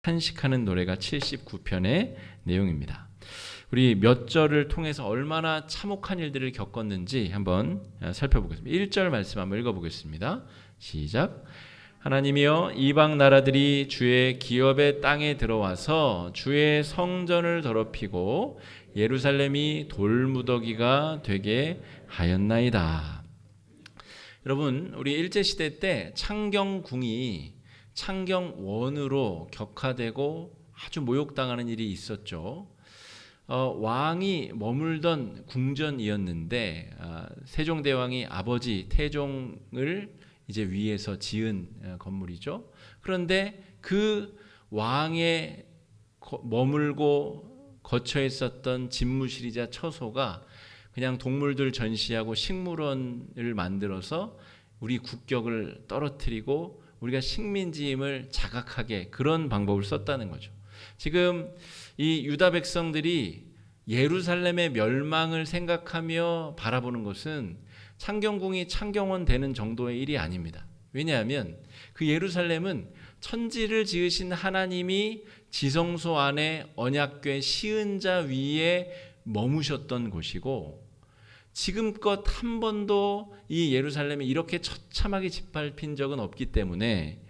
탄식하는 노래가 79편의 내용입니다. 우리 몇 절을 통해서 얼마나 참혹한 일들을 겪었는지 한번 살펴보겠습니다. 1절 말씀 한번 읽어보겠습니다. 시작. 하나님이여, 이방 나라들이 주의 기업의 땅에 들어와서 주의 성전을 더럽히고 예루살렘이 돌무더기가 되게 하였나이다. 여러분, 우리 일제시대 때 창경궁이 창경원으로 격화되고 아주 모욕당하는 일이 있었죠. 왕이 머물던 궁전이었는데 세종대왕이 아버지 태종을 이제 위에서 지은 건물이죠. 그런데 그 왕의 머물고 거처 있었던 집무실이자 처소가 그냥 동물들 전시하고 식물원을 만들어서 우리 국격을 떨어뜨리고 우리가 식민지임을 자각하게 그런 방법을 썼다는 거죠. 지금 이 유다 백성들이 예루살렘의 멸망을 생각하며 바라보는 것은 창경궁이 창경원 되는 정도의 일이 아닙니다. 왜냐하면 그 예루살렘은 천지를 지으신 하나님이 지성소 안에 언약궤 시은자 위에 머무셨던 곳이고, 지금껏 한 번도 이 예루살렘이 이렇게 처참하게 짓밟힌 적은 없기 때문에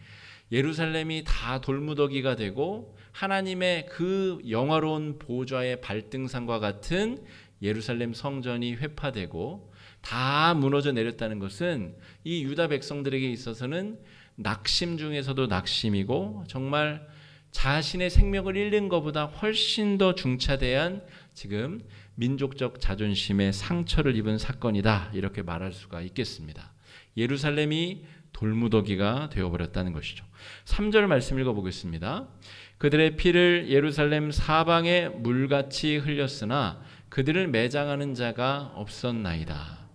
예루살렘이 다 돌무더기가 되고 하나님의 그 영화로운 보좌의 발등상과 같은 예루살렘 성전이 회파되고 다 무너져 내렸다는 것은 이 유다 백성들에게 있어서는 낙심 중에서도 낙심이고 정말 자신의 생명을 잃는 것보다 훨씬 더 중차대한 지금 민족적 자존심에 상처를 입은 사건이다, 이렇게 말할 수가 있겠습니다. 예루살렘이 돌무더기가 되어버렸다는 것이죠. 3절 말씀 읽어보겠습니다. 그들의 피를 예루살렘 사방에 물같이 흘렸으나 그들을 매장하는 자가 없었나이다.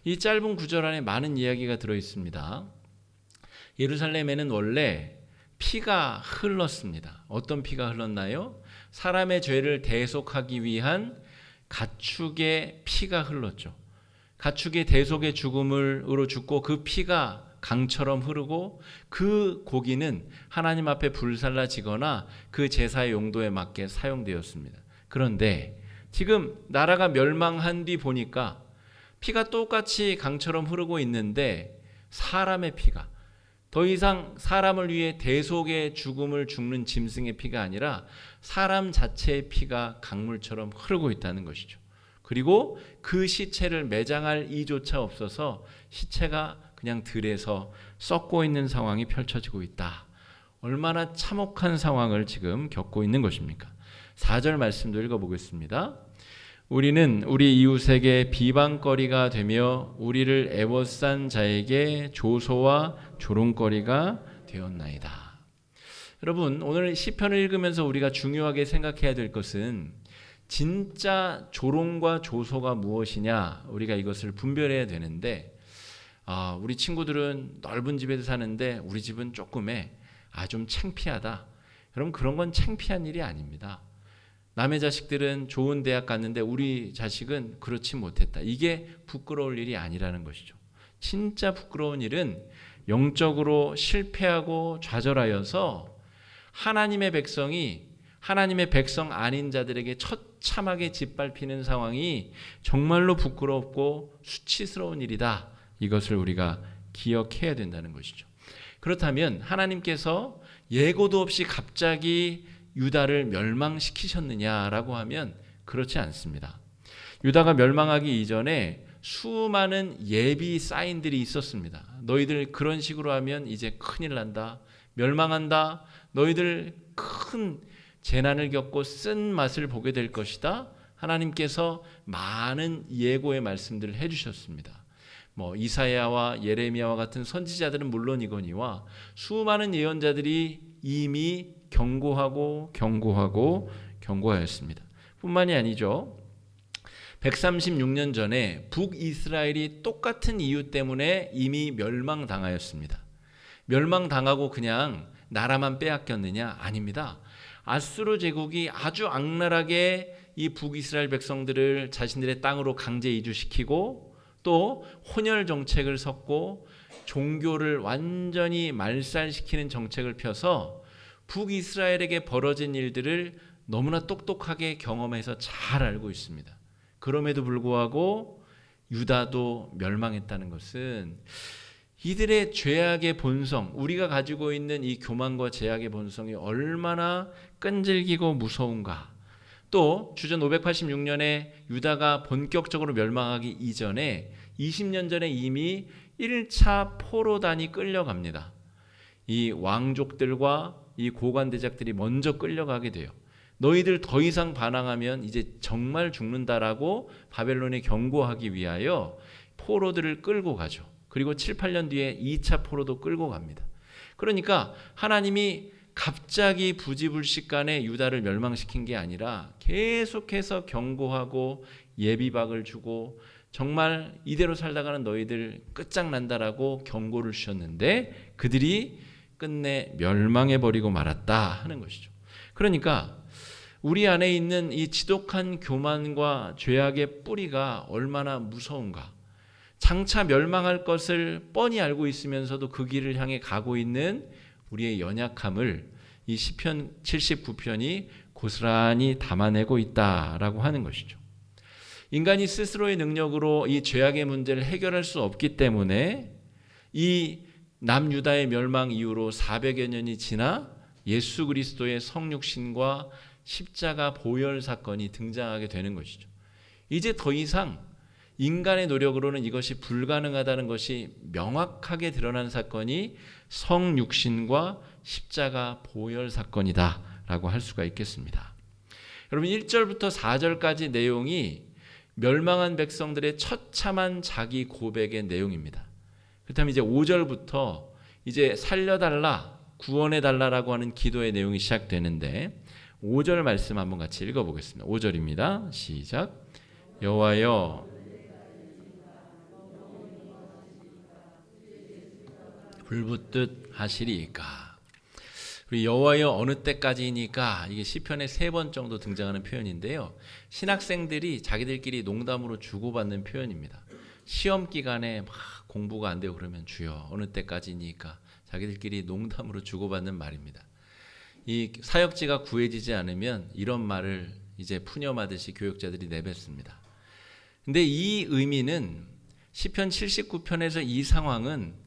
이 짧은 구절 안에 많은 이야기가 들어있습니다. 예루살렘에는 원래 피가 흘렀습니다. 어떤 피가 흘렀나요? 사람의 죄를 대속하기 위한 가축의 피가 흘렀죠. 가축의 대속의 죽음으로 죽고 그 피가 강처럼 흐르고 그 고기는 하나님 앞에 불살라지거나 그 제사의 용도에 맞게 사용되었습니다. 그런데 지금 나라가 멸망한 뒤 보니까 피가 똑같이 강처럼 흐르고 있는데 사람의 피가, 더 이상 사람을 위해 대속의 죽음을 죽는 짐승의 피가 아니라 사람 자체의 피가 강물처럼 흐르고 있다는 것이죠. 그리고 그 시체를 매장할 이조차 없어서 시체가 그냥 들에서 썩고 있는 상황이 펼쳐지고 있다. 얼마나 참혹한 상황을 지금 겪고 있는 것입니까? 4절 말씀도 읽어보겠습니다. 우리는 우리 이웃에게 비방거리가 되며 우리를 애워싼 자에게 조소와 조롱거리가 되었나이다. 여러분, 오늘 시편을 읽으면서 우리가 중요하게 생각해야 될 것은 진짜 조롱과 조소가 무엇이냐, 우리가 이것을 분별해야 되는데, 우리 친구들은 넓은 집에서 사는데 우리 집은 조그매, 좀 창피하다. 여러분, 그런 건 창피한 일이 아닙니다. 남의 자식들은 좋은 대학 갔는데 우리 자식은 그렇지 못했다. 이게 부끄러울 일이 아니라는 것이죠. 진짜 부끄러운 일은 영적으로 실패하고 좌절하여서 하나님의 백성이 하나님의 백성 아닌 자들에게 처참하게 짓밟히는 상황이 정말로 부끄럽고 수치스러운 일이다. 이것을 우리가 기억해야 된다는 것이죠. 그렇다면 하나님께서 예고도 없이 갑자기 유다를 멸망시키셨느냐라고 하면 그렇지 않습니다. 유다가 멸망하기 이전에 수많은 예비 사인들이 있었습니다. 너희들 그런 식으로 하면 이제 큰일 난다, 멸망한다, 너희들 큰 재난을 겪고 쓴 맛을 보게 될 것이다. 하나님께서 많은 예고의 말씀들을 해주셨습니다. 이사야와 예레미야와 같은 선지자들은 물론이거니와 수많은 예언자들이 이미 경고하였습니다. 뿐만이 아니죠. 136년 전에 북이스라엘이 똑같은 이유 때문에 이미 멸망당하였습니다. 멸망당하고 그냥 나라만 빼앗겼느냐? 아닙니다. 아수르 제국이 아주 악랄하게 이 북이스라엘 백성들을 자신들의 땅으로 강제 이주시키고 또 혼혈 정책을 섰고 종교를 완전히 말살시키는 정책을 펴서 북이스라엘에게 벌어진 일들을 너무나 똑똑하게 경험해서 잘 알고 있습니다. 그럼에도 불구하고 유다도 멸망했다는 것은 이들의 죄악의 본성, 우리가 가지고 있는 이 교만과 죄악의 본성이 얼마나 끈질기고 무서운가. 또 주전 586년에 유다가 본격적으로 멸망하기 이전에 20년 전에 이미 1차 포로단이 끌려갑니다. 이 왕족들과 이 고관대작들이 먼저 끌려가게 돼요. 너희들 더 이상 반항하면 이제 정말 죽는다라고 바벨론에 경고하기 위하여 포로들을 끌고 가죠. 그리고 7, 8년 뒤에 2차 포로도 끌고 갑니다. 그러니까 하나님이 갑자기 부지불식간에 유다를 멸망시킨 게 아니라 계속해서 경고하고 예비박을 주고 정말 이대로 살다가는 너희들 끝장난다라고 경고를 주셨는데 그들이 끝내 멸망해버리고 말았다 하는 것이죠. 그러니까 우리 안에 있는 이 지독한 교만과 죄악의 뿌리가 얼마나 무서운가. 장차 멸망할 것을 뻔히 알고 있으면서도 그 길을 향해 가고 있는 우리의 연약함을 이 시편 79편이 고스란히 담아내고 있다라고 하는 것이죠. 인간이 스스로의 능력으로 이 죄악의 문제를 해결할 수 없기 때문에 이 남유다의 멸망 이후로 400여 년이 지나 예수 그리스도의 성육신과 십자가 보혈 사건이 등장하게 되는 것이죠. 이제 더 이상 인간의 노력으로는 이것이 불가능하다는 것이 명확하게 드러난 사건이 성육신과 십자가 보혈 사건이다라고 할 수가 있겠습니다. 여러분 1절부터 4절까지 내용이 멸망한 백성들의 처참한 자기 고백의 내용입니다. 그렇다면 이제 5절부터 이제 살려달라, 구원해달라라고 하는 기도의 내용이 시작되는데 5절 말씀 한번 같이 읽어보겠습니다. 5절입니다. 시작. 여호와여 불붙듯 하시리이까. 우리 여호와여 어느 때까지니까 이게 시편에 3번 정도 등장하는 표현인데요. 신학생들이 자기들끼리 농담으로 주고받는 표현입니다. 시험 기간에 막 공부가 안 되고 그러면 주여 어느 때까지니까 자기들끼리 농담으로 주고받는 말입니다. 이 사역지가 구해지지 않으면 이런 말을 이제 푸념하듯이 교육자들이 내뱉습니다. 근데 이 의미는 시편 79편에서 이 상황은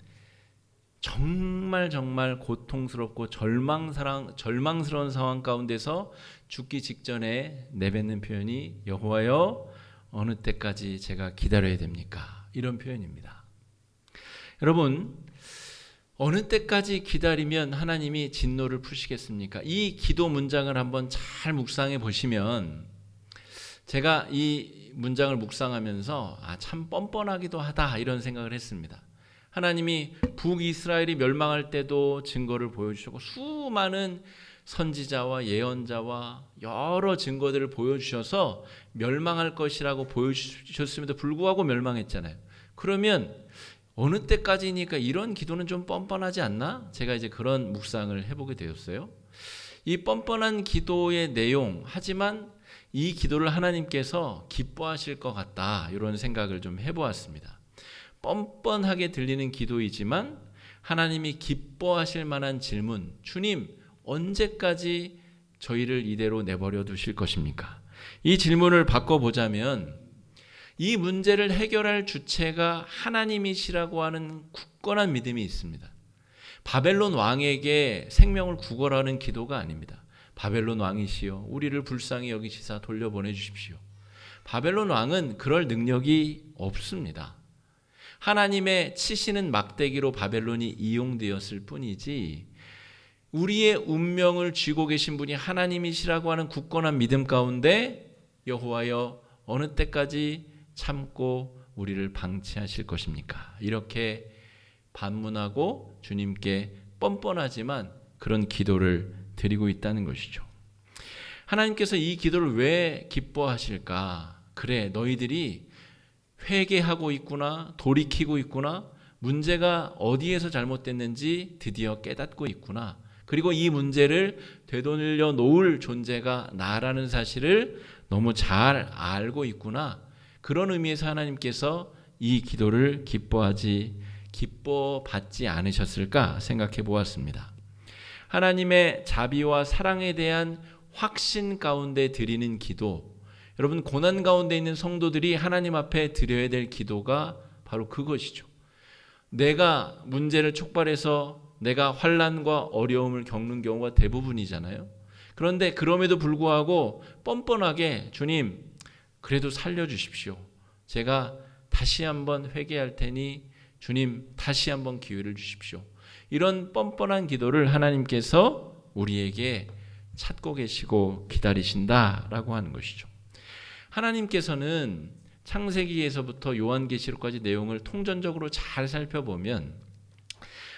정말 고통스럽고 절망스러운 상황 가운데서 죽기 직전에 내뱉는 표현이 여호와여 어느 때까지 제가 기다려야 됩니까? 이런 표현입니다. 여러분 어느 때까지 기다리면 하나님이 진노를 푸시겠습니까? 이 기도 문장을 한번 잘 묵상해 보시면 제가 이 문장을 묵상하면서 참 뻔뻔하기도 하다 이런 생각을 했습니다. 하나님이 북이스라엘이 멸망할 때도 증거를 보여주셨고 수많은 선지자와 예언자와 여러 증거들을 보여주셔서 멸망할 것이라고 보여주셨음에도 불구하고 멸망했잖아요. 그러면 어느 때까지니까 이런 기도는 좀 뻔뻔하지 않나? 제가 이제 그런 묵상을 해보게 되었어요. 이 뻔뻔한 기도의 내용, 하지만 이 기도를 하나님께서 기뻐하실 것 같다 이런 생각을 좀 해보았습니다. 뻔뻔하게 들리는 기도이지만 하나님이 기뻐하실 만한 질문, 주님 언제까지 저희를 이대로 내버려 두실 것입니까? 이 질문을 바꿔보자면 이 문제를 해결할 주체가 하나님이시라고 하는 굳건한 믿음이 있습니다. 바벨론 왕에게 생명을 구걸하는 기도가 아닙니다. 바벨론 왕이시여 우리를 불쌍히 여기시사 돌려보내 주십시오. 바벨론 왕은 그럴 능력이 없습니다. 하나님의 치시는 막대기로 바벨론이 이용되었을 뿐이지 우리의 운명을 쥐고 계신 분이 하나님이시라고 하는 굳건한 믿음 가운데 여호와여 어느 때까지 참고 우리를 방치하실 것입니까? 이렇게 반문하고 주님께 뻔뻔하지만 그런 기도를 드리고 있다는 것이죠. 하나님께서 이 기도를 왜 기뻐하실까? 그래, 너희들이 회개하고 있구나, 돌이키고 있구나, 문제가 어디에서 잘못됐는지 드디어 깨닫고 있구나. 그리고 이 문제를 되돌려 놓을 존재가 나라는 사실을 너무 잘 알고 있구나. 그런 의미에서 하나님께서 이 기도를 기뻐받지 않으셨을까 생각해 보았습니다. 하나님의 자비와 사랑에 대한 확신 가운데 드리는 기도, 여러분 고난 가운데 있는 성도들이 하나님 앞에 드려야 될 기도가 바로 그것이죠. 내가 문제를 촉발해서 내가 환난과 어려움을 겪는 경우가 대부분이잖아요. 그런데 그럼에도 불구하고 뻔뻔하게 주님 그래도 살려주십시오. 제가 다시 한번 회개할 테니 주님 다시 한번 기회를 주십시오. 이런 뻔뻔한 기도를 하나님께서 우리에게 찾고 계시고 기다리신다라고 하는 것이죠. 하나님께서는 창세기에서부터 요한계시록까지 내용을 통전적으로 잘 살펴보면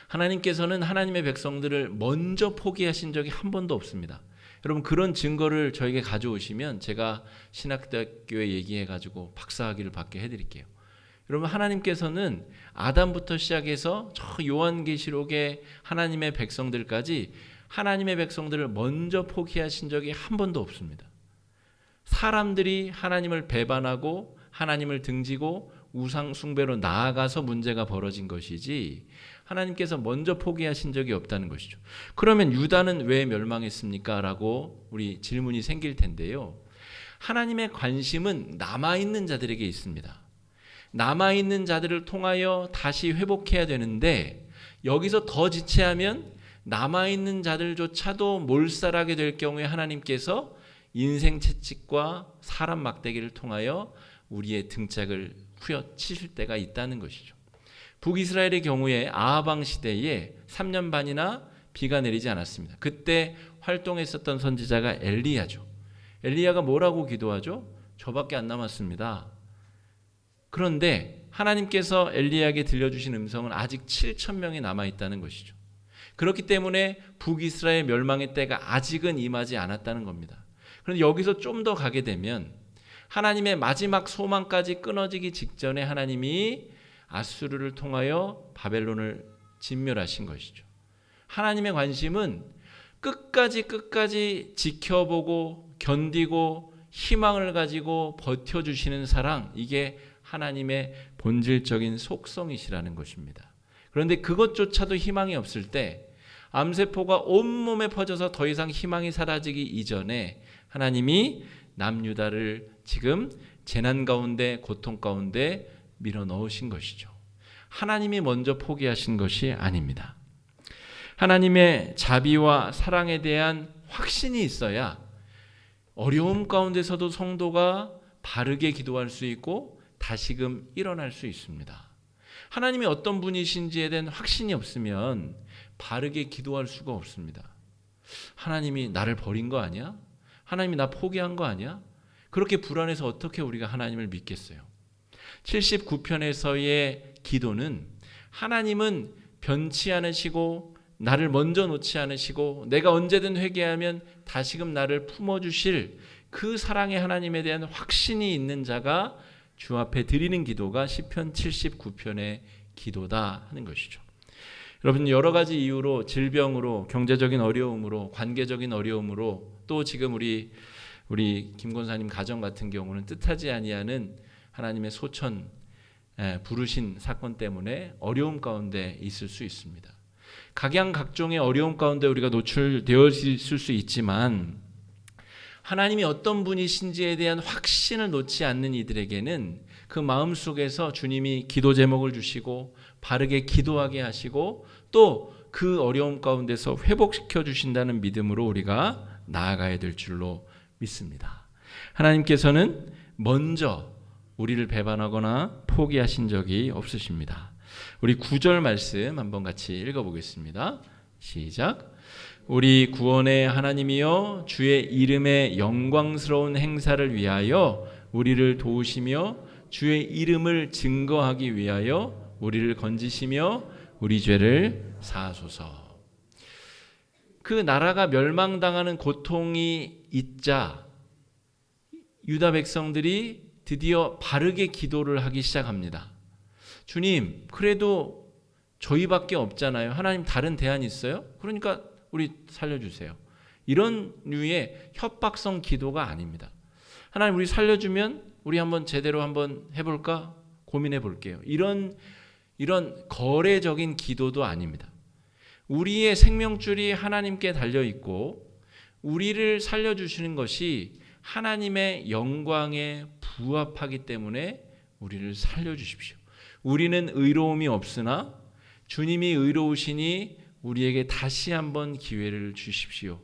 하나님께서는 하나님의 백성들을 먼저 포기하신 적이 한 번도 없습니다. 여러분 그런 증거를 저에게 가져오시면 제가 신학대학교에 얘기해가지고 박사학위를 받게 해드릴게요. 여러분 하나님께서는 아담부터 시작해서 저 요한계시록의 하나님의 백성들까지 하나님의 백성들을 먼저 포기하신 적이 한 번도 없습니다. 사람들이 하나님을 배반하고 하나님을 등지고 우상 숭배로 나아가서 문제가 벌어진 것이지 하나님께서 먼저 포기하신 적이 없다는 것이죠. 그러면 유다는 왜 멸망했습니까? 라고 우리 질문이 생길 텐데요. 하나님의 관심은 남아있는 자들에게 있습니다. 남아있는 자들을 통하여 다시 회복해야 되는데 여기서 더 지체하면 남아있는 자들조차도 몰살하게 될 경우에 하나님께서 인생 채찍과 사람 막대기를 통하여 우리의 등짝을 후려치실 때가 있다는 것이죠. 북이스라엘의 경우에 아하방 시대에 3년 반이나 비가 내리지 않았습니다. 그때 활동했었던 선지자가 엘리야죠. 엘리야가 뭐라고 기도하죠? 저밖에 안 남았습니다. 그런데 하나님께서 엘리야에게 들려주신 음성은 아직 7,000명이 남아있다는 것이죠. 그렇기 때문에 북이스라엘 멸망의 때가 아직은 임하지 않았다는 겁니다. 그런데 여기서 좀 더 가게 되면 하나님의 마지막 소망까지 끊어지기 직전에 하나님이 아수르를 통하여 바벨론을 진멸하신 것이죠. 하나님의 관심은 끝까지 지켜보고 견디고 희망을 가지고 버텨주시는 사랑, 이게 하나님의 본질적인 속성이시라는 것입니다. 그런데 그것조차도 희망이 없을 때 암세포가 온몸에 퍼져서 더 이상 희망이 사라지기 이전에 하나님이 남유다를 지금 재난 가운데 고통 가운데 밀어넣으신 것이죠. 하나님이 먼저 포기하신 것이 아닙니다. 하나님의 자비와 사랑에 대한 확신이 있어야 어려움 가운데서도 성도가 바르게 기도할 수 있고 다시금 일어날 수 있습니다. 하나님이 어떤 분이신지에 대한 확신이 없으면 바르게 기도할 수가 없습니다. 하나님이 나를 버린 거 아니야? 하나님이 나 포기한 거 아니야? 그렇게 불안해서 어떻게 우리가 하나님을 믿겠어요? 79편에서의 기도는 하나님은 변치 않으시고 나를 먼저 놓지 않으시고 내가 언제든 회개하면 다시금 나를 품어주실 그 사랑의 하나님에 대한 확신이 있는 자가 주 앞에 드리는 기도가 시편 79편의 기도다 하는 것이죠. 여러분 여러 가지 이유로 질병으로 경제적인 어려움으로 관계적인 어려움으로 또 지금 우리 김 권사님 가정 같은 경우는 뜻하지 아니하는 하나님의 소천 부르신 사건 때문에 어려움 가운데 있을 수 있습니다. 각양각종의 어려움 가운데 우리가 노출되어 있을 수 있지만 하나님이 어떤 분이신지에 대한 확신을 놓지 않는 이들에게는 그 마음속에서 주님이 기도 제목을 주시고 바르게 기도하게 하시고 또 그 어려움 가운데서 회복시켜 주신다는 믿음으로 우리가 나아가야 될 줄로 믿습니다. 하나님께서는 먼저 우리를 배반하거나 포기하신 적이 없으십니다. 우리 9절 말씀 한번 같이 읽어보겠습니다. 시작. 우리 구원의 하나님이여 주의 이름의 영광스러운 행사를 위하여 우리를 도우시며 주의 이름을 증거하기 위하여 우리를 건지시며 우리 죄를 사하소서. 그 나라가 멸망당하는 고통이 있자 유다 백성들이 드디어 바르게 기도를 하기 시작합니다. 주님, 그래도 저희밖에 없잖아요. 하나님 다른 대안 있어요? 그러니까 우리 살려주세요. 이런 류의 협박성 기도가 아닙니다. 하나님 우리 살려주면 우리 한번 제대로 한번 해볼까? 고민해 볼게요. 이런 거래적인 기도도 아닙니다. 우리의 생명줄이 하나님께 달려 있고 우리를 살려주시는 것이 하나님의 영광에 부합하기 때문에 우리를 살려주십시오. 우리는 의로움이 없으나 주님이 의로우시니 우리에게 다시 한번 기회를 주십시오.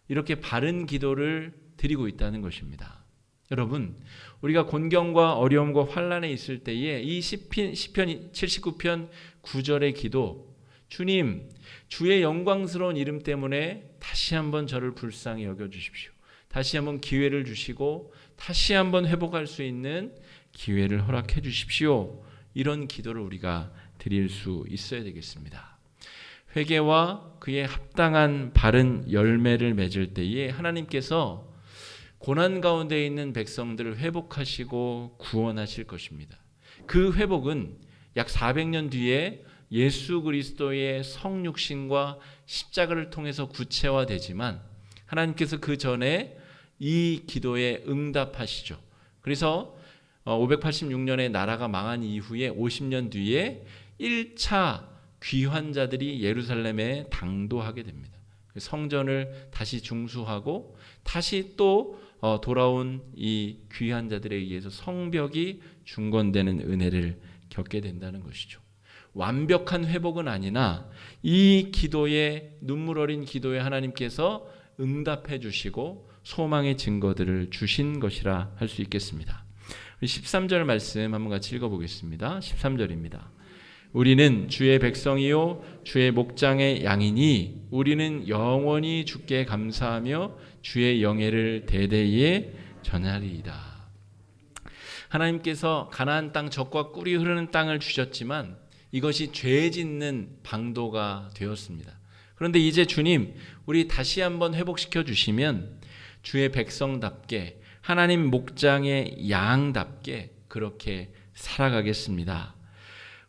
이렇게 바른 기도를 드리고 있다는 것입니다. 여러분, 우리가 곤경과 어려움과 환난에 있을 때에 이 시편 79편 9절의 기도, 주님, 주의 영광스러운 이름 때문에 다시 한번 저를 불쌍히 여겨주십시오. 다시 한번 기회를 주시고 다시 한번 회복할 수 있는 기회를 허락해 주십시오. 이런 기도를 우리가 드릴 수 있어야 되겠습니다. 회개와 그에 합당한 바른 열매를 맺을 때에 하나님께서 고난 가운데 있는 백성들을 회복하시고 구원하실 것입니다. 그 회복은 약 400년 뒤에 예수 그리스도의 성육신과 십자가를 통해서 구체화되지만 하나님께서 그 전에 이 기도에 응답하시죠. 그래서 586년에 나라가 망한 이후에 50년 뒤에 1차 귀환자들이 예루살렘에 당도하게 됩니다. 성전을 다시 중수하고 다시 또 돌아온 이 귀환자들에 의해서 성벽이 중건되는 은혜를 겪게 된다는 것이죠. 완벽한 회복은 아니나 이 기도에, 눈물 어린 기도에 하나님께서 응답해 주시고 소망의 증거들을 주신 것이라 할 수 있겠습니다. 13절 말씀 한번 같이 읽어보겠습니다. 13절입니다. 우리는 주의 백성이요 주의 목장의 양이니 우리는 영원히 주께 감사하며 주의 영예를 대대에 전하리이다. 하나님께서 가나안 땅 젖과 꿀이 흐르는 땅을 주셨지만 이것이 죄 짓는 방도가 되었습니다. 그런데 이제 주님, 우리 다시 한번 회복시켜 주시면 주의 백성답게 하나님 목장의 양답게 그렇게 살아가겠습니다.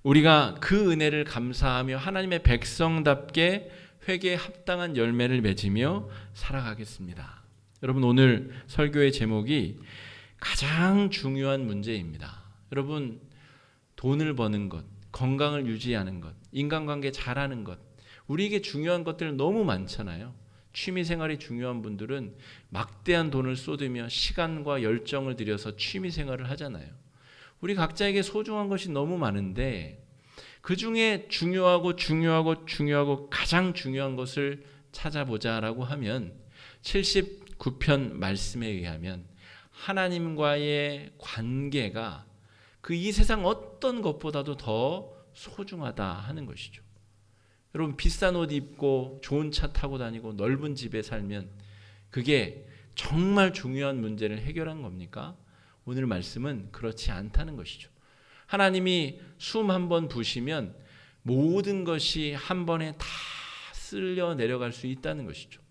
우리가 그 은혜를 감사하며 하나님의 백성답게 회개에 합당한 열매를 맺으며 살아가겠습니다. 여러분, 오늘 설교의 제목이 가장 중요한 문제입니다. 여러분, 돈을 버는 것, 건강을 유지하는 것, 인간관계 잘하는 것, 우리에게 중요한 것들 너무 많잖아요. 취미생활이 중요한 분들은 막대한 돈을 쏟으며 시간과 열정을 들여서 취미생활을 하잖아요. 우리 각자에게 소중한 것이 너무 많은데 그 중에 중요하고 가장 중요한 것을 찾아보자라고 하면 79편 말씀에 의하면 하나님과의 관계가 그 이 세상 어떤 것보다도 더 소중하다 하는 것이죠. 여러분, 비싼 옷 입고 좋은 차 타고 다니고 넓은 집에 살면 그게 정말 중요한 문제를 해결한 겁니까? 오늘 말씀은 그렇지 않다는 것이죠. 하나님이 숨 한 번 부시면 모든 것이 한 번에 다 쓸려 내려갈 수 있다는 것이죠.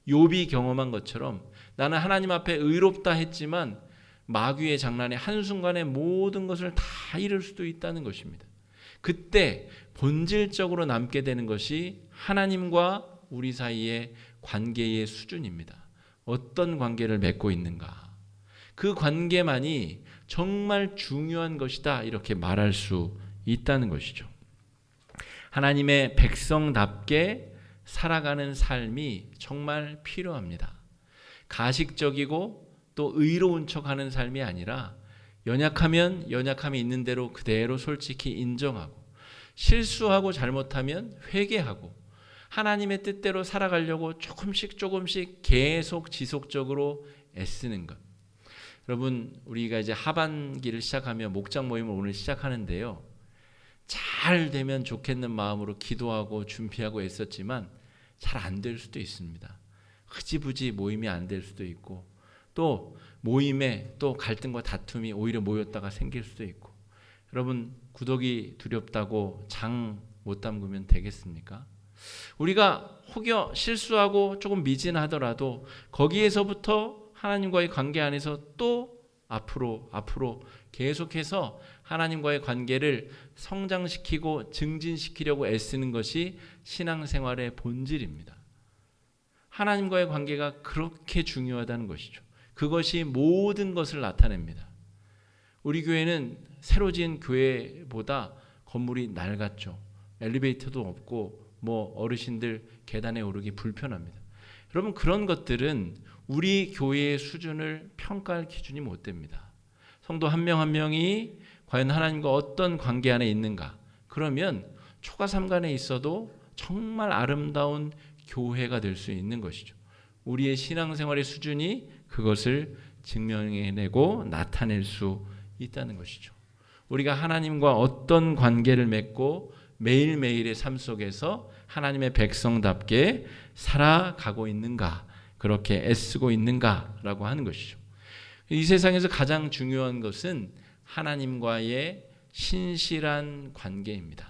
욥이 경험한 것처럼 나는 하나님 앞에 의롭다 했지만 마귀의 장난에 한순간에 모든 것을 다 잃을 수도 있다는 것입니다. 그때 본질적으로 남게 되는 것이 하나님과 우리 사이의 관계의 수준입니다. 어떤 관계를 맺고 있는가? 그 관계만이 정말 중요한 것이다, 이렇게 말할 수 있다는 것이죠. 하나님의 백성답게 살아가는 삶이 정말 필요합니다. 가식적이고 또 의로운 척하는 삶이 아니라 연약하면 연약함이 있는 대로 그대로 솔직히 인정하고 실수하고 잘못하면 회개하고 하나님의 뜻대로 살아가려고 조금씩 계속 지속적으로 애쓰는 것. 여러분, 우리가 이제 하반기를 시작하며 목장 모임을 오늘 시작하는데요. 잘 되면 좋겠는 마음으로 기도하고 준비하고 애썼지만 잘 안 될 수도 있습니다. 흐지부지 모임이 안 될 수도 있고 또 모임에 또 갈등과 다툼이 오히려 모였다가 생길 수도 있고 여러분, 구더기 두렵다고 장 못 담그면 되겠습니까? 우리가 혹여 실수하고 조금 미진하더라도 거기에서부터 하나님과의 관계 안에서 또 앞으로 계속해서 하나님과의 관계를 성장시키고 증진시키려고 애쓰는 것이 신앙생활의 본질입니다. 하나님과의 관계가 그렇게 중요하다는 것이죠. 그것이 모든 것을 나타냅니다. 우리 교회는 새로 지은 교회보다 건물이 낡았죠. 엘리베이터도 없고 뭐 어르신들 계단에 오르기 불편합니다. 여러분, 그런 것들은 우리 교회의 수준을 평가할 기준이 못 됩니다. 성도 한 명 한 명이 과연 하나님과 어떤 관계 안에 있는가? 그러면 초가삼간에 있어도 정말 아름다운 교회가 될 수 있는 것이죠. 우리의 신앙생활의 수준이 그것을 증명해내고 나타낼 수 있다는 것이죠. 우리가 하나님과 어떤 관계를 맺고 매일매일의 삶 속에서 하나님의 백성답게 살아가고 있는가, 그렇게 애쓰고 있는가라고 하는 것이죠. 이 세상에서 가장 중요한 것은 하나님과의 신실한 관계입니다.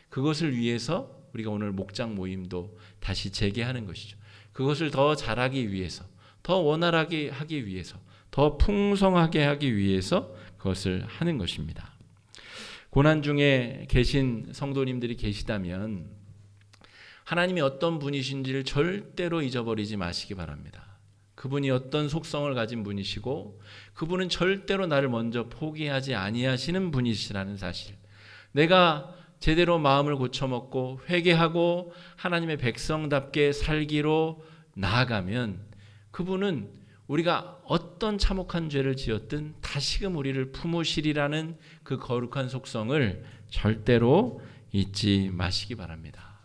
그것을 위해서 우리가 오늘 목장 모임도 다시 재개하는 것이죠. 그것을 더 잘하기 위해서, 더 원활하게 하기 위해서, 더 풍성하게 하기 위해서 그것을 하는 것입니다. 고난 중에 계신 성도님들이 계시다면 하나님이 어떤 분이신지를 절대로 잊어버리지 마시기 바랍니다. 그분이 어떤 속성을 가진 분이시고 그분은 절대로 나를 먼저 포기하지 아니하시는 분이시라는 사실, 내가 제대로 마음을 고쳐먹고 회개하고 하나님의 백성답게 살기로 나아가면 그분은 우리가 어떤 참혹한 죄를 지었든 다시금 우리를 품으시리라는 그 거룩한 속성을 절대로 잊지 마시기 바랍니다.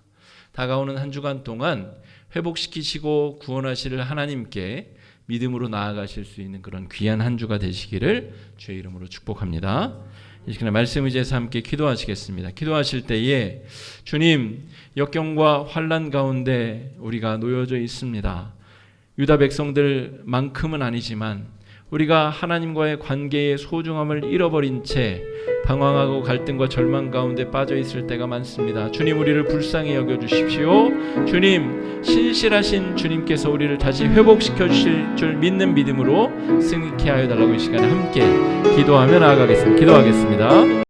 다가오는 한 주간 동안 회복시키시고 구원하실 하나님께 믿음으로 나아가실 수 있는 그런 귀한 한 주가 되시기를 주의 이름으로 축복합니다. 이 시간에 말씀 의지해서 함께 기도하시겠습니다. 기도하실 때에 주님, 역경과 환난 가운데 우리가 놓여져 있습니다. 유다 백성들만큼은 아니지만 우리가 하나님과의 관계의 소중함을 잃어버린 채 방황하고 갈등과 절망 가운데 빠져 있을 때가 많습니다. 주님, 우리를 불쌍히 여겨 주십시오. 주님, 신실하신 주님께서 우리를 다시 회복시켜 주실 줄 믿는 믿음으로 승리케 하여 달라고 이 시간에 함께 기도하며 나아가겠습니다. 기도하겠습니다.